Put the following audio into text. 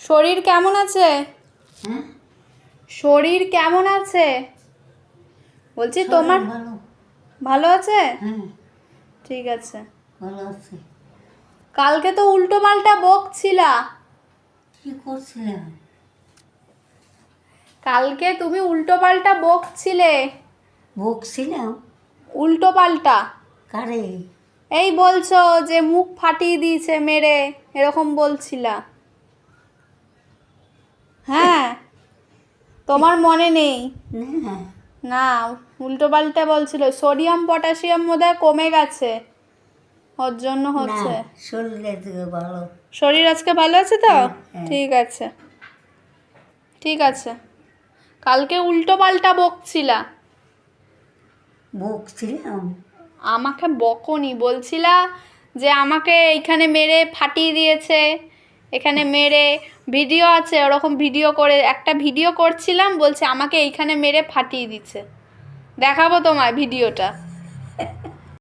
শরীর কেমন আছে? হ্যাঁ, শরীর কেমন আছে বলছি? শরীর তোমার ভালো। ভালো আছে? হ্যাঁ, ঠিক আছে। ভালো আছে। কালকে তো উল্টো পাল্টা বকছিলা। কি করছিলাম? কালকে তুমি উল্টো পাল্টা বকছিলে। বকছিলাম? উল্টো পাল্টা কারে? এই বলছো যে মুখ ফাটিয়ে দিয়েছে মেরে, এরকম বলছিলা। হ্যাঁ, তোমার মনে নেই? না, না, উল্টো পাল্টা বলছিল। সোডিয়াম পটাশিয়াম বোধহয় কমে গেছে, ওর জন্য না, হচ্ছে। শরীরের দিকে ভালো। শরীর আজকে ভালো আছে তো? হ্যাঁ, হ্যাঁ। ঠিক আছে, ঠিক আছে। কালকে উল্টো পাল্টা বকছিলা। বকছিলাম? আমাকে বকনি, বলছিলা যে আমাকে এইখানে মেরে ফাটিয়ে দিয়েছে, এখানে মেরে ভিডিও আছে, ওরকম ভিডিও করে একটা ভিডিও করছিলাম, বলছে আমাকে এইখানে মেরে ফাটিয়ে দিচ্ছে। দেখাবো তোমায় ভিডিওটা।